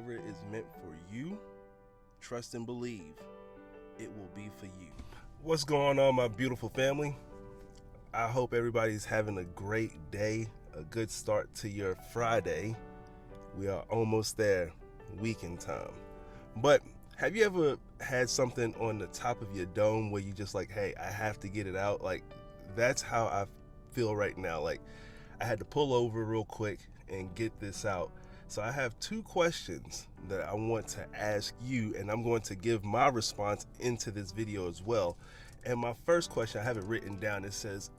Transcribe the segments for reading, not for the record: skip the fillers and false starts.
whatever is meant for you, trust and believe it will be for you. What's going on, my beautiful family? I hope everybody's having a great day, a good start to your Friday. We are almost there, weekend time. But have you ever had something on the top of your dome where you just like, hey, I have to get it out? Like, that's how I feel right now. Like, I had to pull over real quick and get this out. So I have two questions that I want to ask you, and I'm going to give my response into this video as well. And my first question, I have it written down. It says,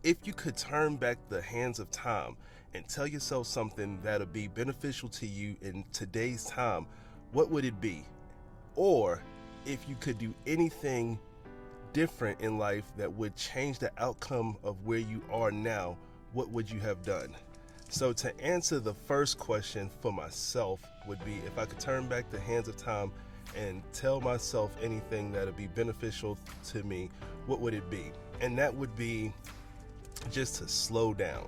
if you could turn back the hands of time and tell yourself something that'll be beneficial to you in today's time, what would it be? Or if you could do anything different in life that would change the outcome of where you are now, what would you have done? So to answer the first question for myself would be, if I could turn back the hands of time and tell myself anything that would be beneficial to me, what would it be? And that would be just to slow down.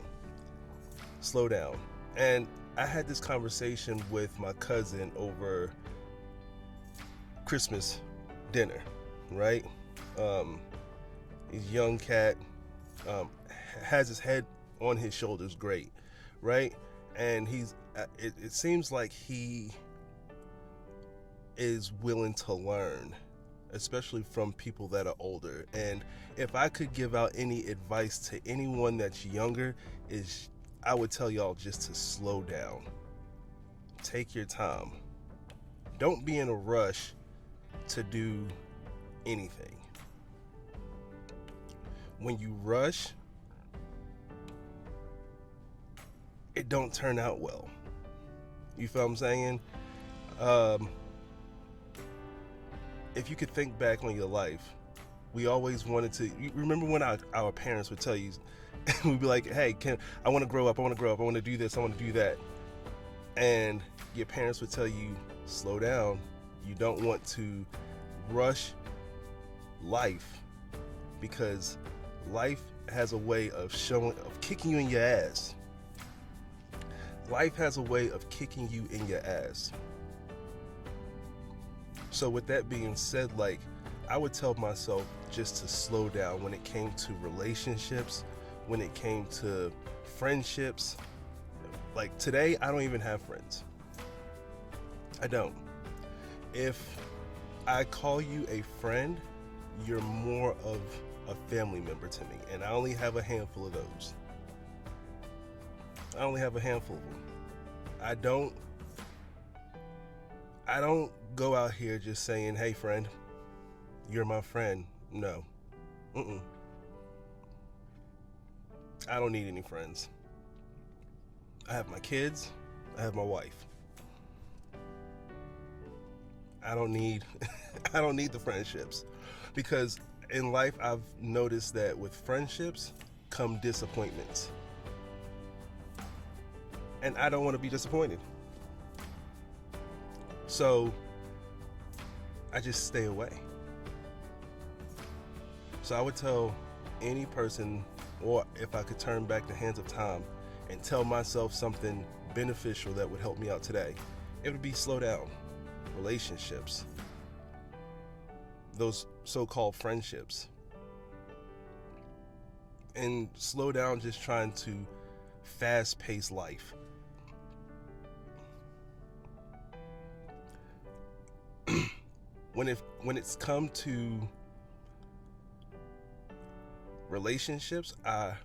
Slow down. And I had this conversation with my cousin over Christmas dinner, right? He's a young cat, has his head on his shoulders, great, right? And it seems like he is willing to learn, especially from people that are older. And if I could give out any advice to anyone that's younger, I would tell y'all just to slow down. Take your time. Don't be in a rush to do anything. When you rush, it don't turn out well. You feel what I'm saying? If you could think back on your life, we always wanted to. You remember when our parents would tell you, we'd be like, hey, I want to grow up, I want to do this, I want to do that. And your parents would tell you, slow down. You don't want to rush life, because life has a way of kicking you in your ass. Life has a way of kicking you in your ass. So with that being said, like, I would tell myself just to slow down when it came to relationships, when it came to friendships. Like today, I don't even have friends. I don't. If I call you a friend, you're more of a family member to me, and I only have a handful of those. I only have a handful of them. I don't go out here just saying, hey friend, you're my friend. No. I don't need any friends. I have my kids. I have my wife. I don't need the friendships, because in life I've noticed that with friendships come disappointments. And I don't want to be disappointed. So I just stay away. So I would tell any person, or if I could turn back the hands of time and tell myself something beneficial that would help me out today, it would be slow down. Relationships, those so-called friendships, and slow down just trying to fast-pace life. When it's come to relationships, I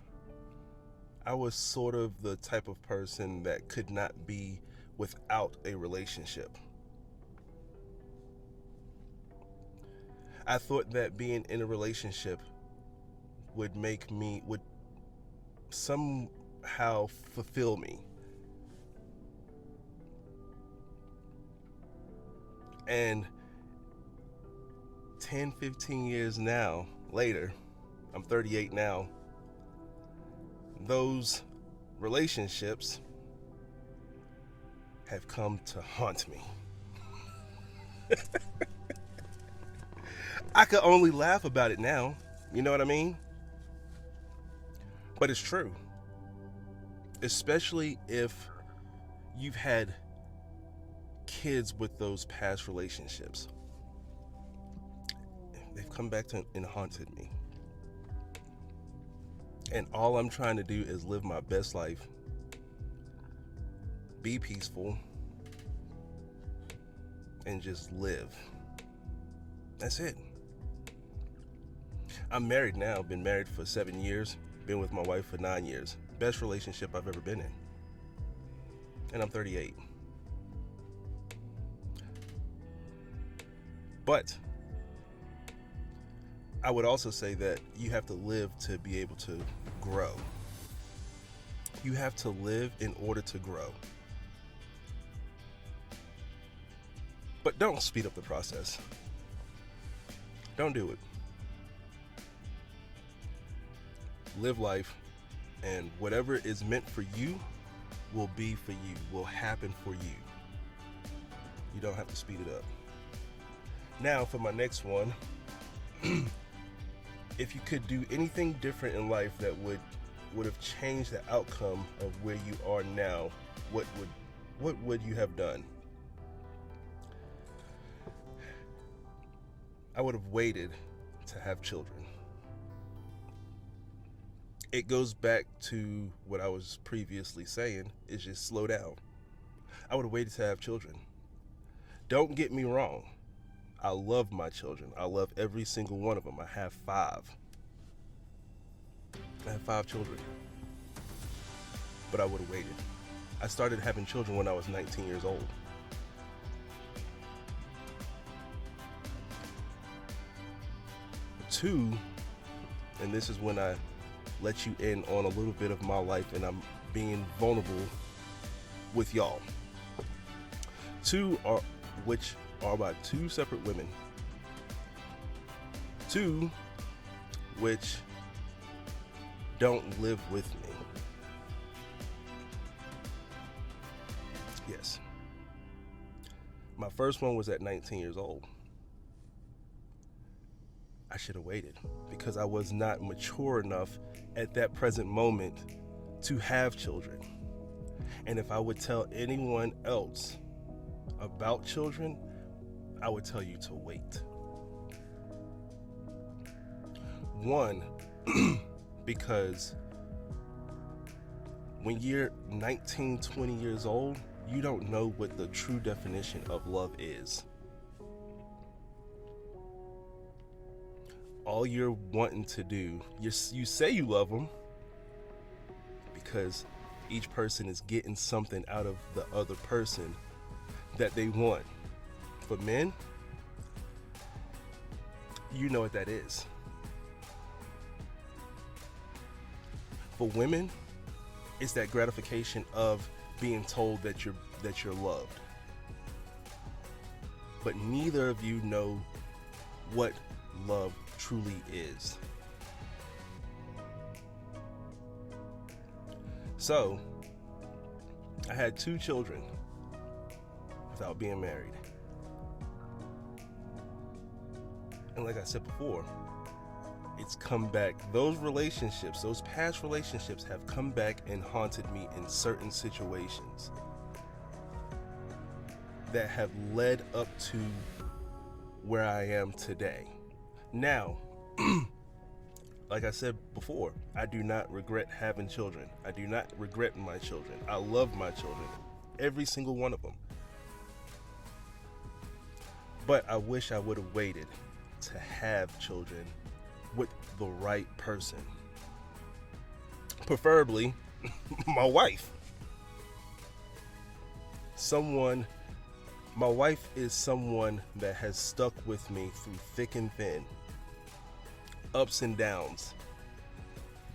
was sort of the type of person that could not be without a relationship. I thought that being in a relationship would somehow fulfill me. And 10, 15 years later, I'm 38 now, those relationships have come to haunt me. I could only laugh about it now, you know what I mean? But it's true. Especially if you've had kids with those past relationships, they've come back and haunted me. And all I'm trying to do is live my best life, be peaceful, and just live. That's it. I'm married now, been married for 7 years, been with my wife for 9 years. Best relationship I've ever been in. And I'm 38. But I would also say that you have to live to be able to grow. You have to live in order to grow. But don't speed up the process. Don't do it. Live life, and whatever is meant for you will be for you, will happen for you. You don't have to speed it up. Now for my next one. If you could do anything different in life that would have changed the outcome of where you are now, what would you have done? I would have waited to have children. It goes back to what I was previously saying, is just slow down. I would have waited to have children. Don't get me wrong. I love my children. I love every single one of them. I have 5. I have 5 children. But I would have waited. I started having children when I was 19 years old. Two, and this is when I let you in on a little bit of my life, and I'm being vulnerable with y'all. 2 are, which are by 2 separate women. 2, which don't live with me. Yes. My first one was at 19 years old. I should have waited because I was not mature enough at that present moment to have children. And if I would tell anyone else about children, I would tell you to wait. 1, because when you're 19, 20 years old, you don't know what the true definition of love is. All you're wanting to do, you say you love them because each person is getting something out of the other person that they want. For men, you know what that is. For women, it's that gratification of being told that you're loved. But neither of you know what love truly is. So, I had 2 children without being married. And like I said before, it's come back. Those relationships, those past relationships have come back and haunted me in certain situations that have led up to where I am today. Now, like I said before, I do not regret having children. I do not regret my children. I love my children, every single one of them. But I wish I would have waited to have children with the right person. Preferably my wife. My wife is someone that has stuck with me through thick and thin, ups and downs.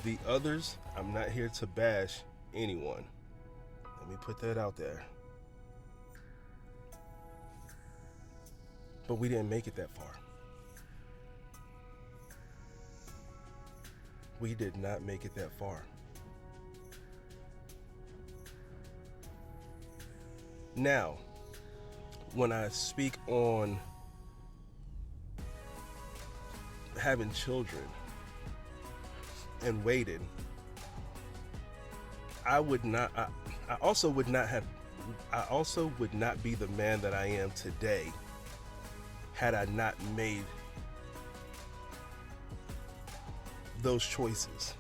The others, I'm not here to bash anyone. Let me put that out there. But we didn't make it that far. We did not make it that far. Now, when I speak on having children and waiting, I also would not have I also would not be the man that I am today had I not made those choices.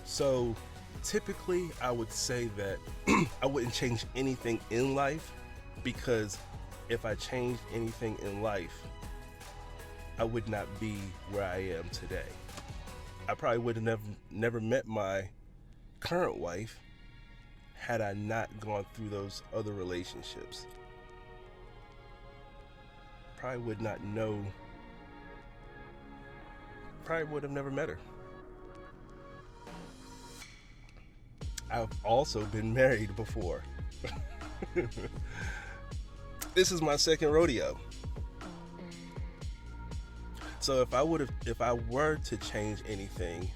So typically I would say that I wouldn't change anything in life, because if I changed anything in life, I would not be where I am today. I probably would have never met my current wife had I not gone through those other relationships. Probably would have never met her. I've also been married before. This is my second rodeo. So if I were to change anything,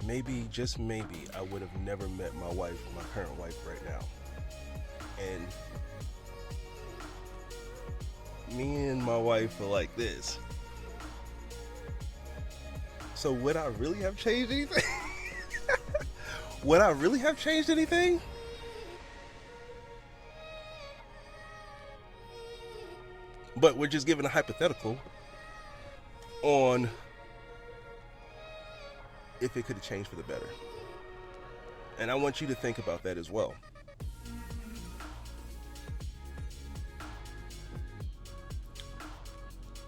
maybe, just maybe, I would have never met my current wife right now. And me and my wife are like this. So would I really have changed anything? Would I really have changed anything? But we're just giving a hypothetical on if it could have changed for the better. And I want you to think about that as well.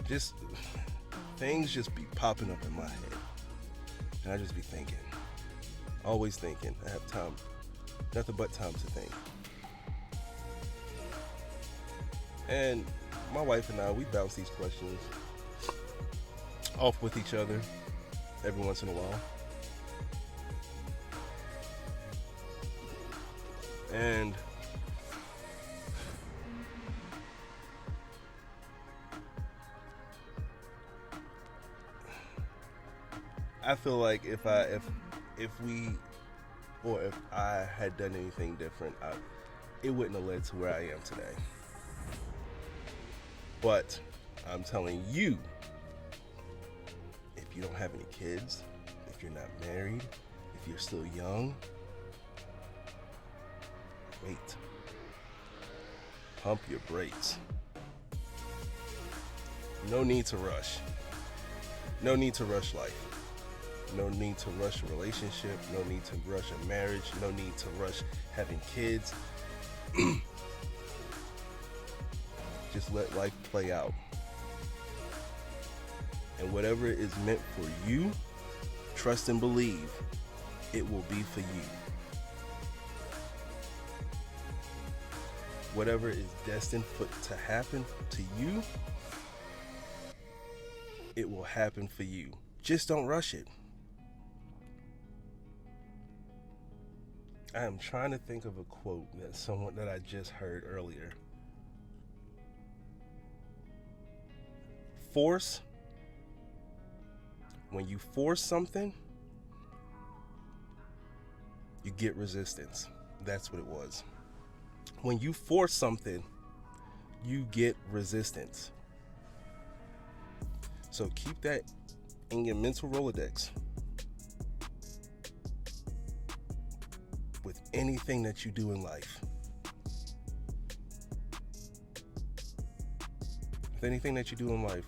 Just things just be popping up in my head. And I just be thinking. Always thinking. I have time, nothing but time to think. And my wife and I, we bounce these questions off with each other every once in a while. And I feel like if I had done anything different, it wouldn't have led to where I am today. But I'm telling you, if you don't have any kids, if you're not married, if you're still young, wait. Pump your brakes. No need to rush. No need to rush life. No need to rush a relationship. No need to rush a marriage. No need to rush having kids. Just let life play out. And whatever is meant for you, trust and believe it will be for you. Whatever is destined to happen to you, it will happen for you. Just don't rush it. I am trying to think of a quote that I just heard earlier. When you force something, you get resistance. That's what it was. When you force something, you get resistance. So keep that in your mental Rolodex. With anything that you do in life. With anything that you do in life,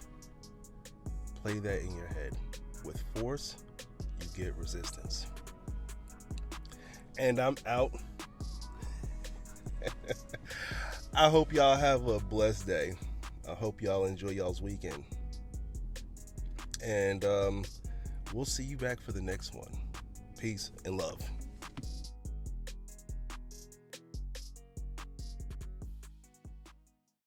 play that in your head. With force, you get resistance. And I'm out. I hope y'all have a blessed day. I hope y'all enjoy y'all's weekend. And we'll see you back for the next one. Peace and love.